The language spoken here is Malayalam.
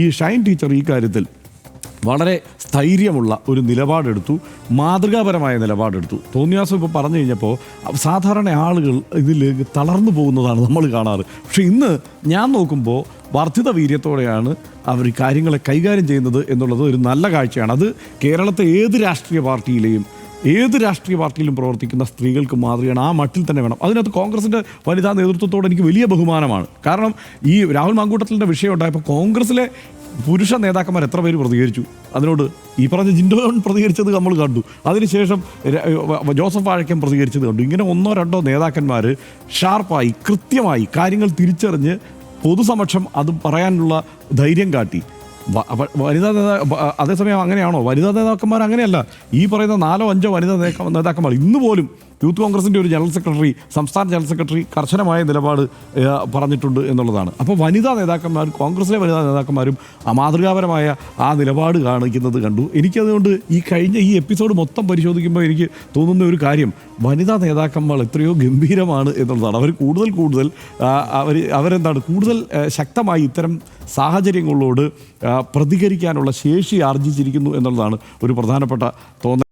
ഈ ഷൈൻ ടീച്ചർ ഈ കാര്യത്തിൽ വളരെ സ്ഥൈര്യമുള്ള ഒരു നിലപാടെടുത്തു, മാതൃകാപരമായ നിലപാടെടുത്തു. തോന്നിയാസം ഇപ്പോൾ പറഞ്ഞു കഴിഞ്ഞപ്പോൾ സാധാരണ ആളുകൾ ഇതിൽ തളർന്നു പോകുന്നതാണ് നമ്മൾ കാണാറ്. പക്ഷേ ഇന്ന് ഞാൻ നോക്കുമ്പോൾ വർദ്ധിത വീര്യത്തോടെയാണ് അവർ കാര്യങ്ങളെ കൈകാര്യം ചെയ്യുന്നത് എന്നുള്ളത് ഒരു നല്ല കാഴ്ചയാണ്. അത് കേരളത്തെ ഏത് രാഷ്ട്രീയ പാർട്ടിയിലും പ്രവർത്തിക്കുന്ന സ്ത്രീകൾക്ക് മാതൃകയാണ്. ആ മട്ടിൽ തന്നെ വേണം. അതിനകത്ത് കോൺഗ്രസിൻ്റെ വനിതാ നേതൃത്വത്തോട് എനിക്ക് വലിയ ബഹുമാനമാണ്. കാരണം ഈ രാഹുൽ മാങ്കൂട്ടത്തിൻ്റെ വിഷയം ഉണ്ടായപ്പോൾ കോൺഗ്രസിലെ പുരുഷ നേതാക്കന്മാർ എത്ര പേര് പ്രതികരിച്ചു അതിനോട്? ഈ പറഞ്ഞ ജിൻഡോ പ്രതികരിച്ചത് നമ്മൾ കണ്ടു, അതിനുശേഷം ജോസഫ് വാഴക്കൻ പ്രതികരിച്ചത് കണ്ടു. ഇങ്ങനെ ഒന്നോ രണ്ടോ നേതാക്കന്മാർ ഷാർപ്പായി കൃത്യമായി കാര്യങ്ങൾ തിരിച്ചറിഞ്ഞ് പൊതുസമക്ഷം അത് പറയാനുള്ള ധൈര്യം കാട്ടി. വനിതാ അതേസമയം അങ്ങനെയാണോ? വനിതാ നേതാക്കന്മാർ അങ്ങനെയല്ല. ഈ പറയുന്ന 4-5 വനിതാ നേതാക്കന്മാർ ഇന്ന് പോലും യൂത്ത് കോൺഗ്രസിൻ്റെ ഒരു സംസ്ഥാന ജനറൽ സെക്രട്ടറി കർശനമായ നിലപാട് പറഞ്ഞിട്ടുണ്ട് എന്നുള്ളതാണ്. അപ്പോൾ വനിതാ നേതാക്കന്മാർ, കോൺഗ്രസിലെ വനിതാ നേതാക്കന്മാരും മാതൃകാപരമായ ആ നിലപാട് കാണിക്കുന്നത് കണ്ടു. എനിക്കതുകൊണ്ട് ഈ എപ്പിസോഡ് മൊത്തം പരിശോധിക്കുമ്പോൾ എനിക്ക് തോന്നുന്ന ഒരു കാര്യം, വനിതാ നേതാക്കന്മാർ എത്രയോ ഗംഭീരമാണ് എന്നുള്ളതാണ്. അവർ കൂടുതൽ അവരെന്താണ് കൂടുതൽ ശക്തമായി ഇത്തരം സാഹചര്യങ്ങളോട് പ്രതികരിക്കാനുള്ള ശേഷി ആർജിച്ചിരിക്കുന്നു എന്നുള്ളതാണ് ഒരു പ്രധാനപ്പെട്ട തോന്നൽ.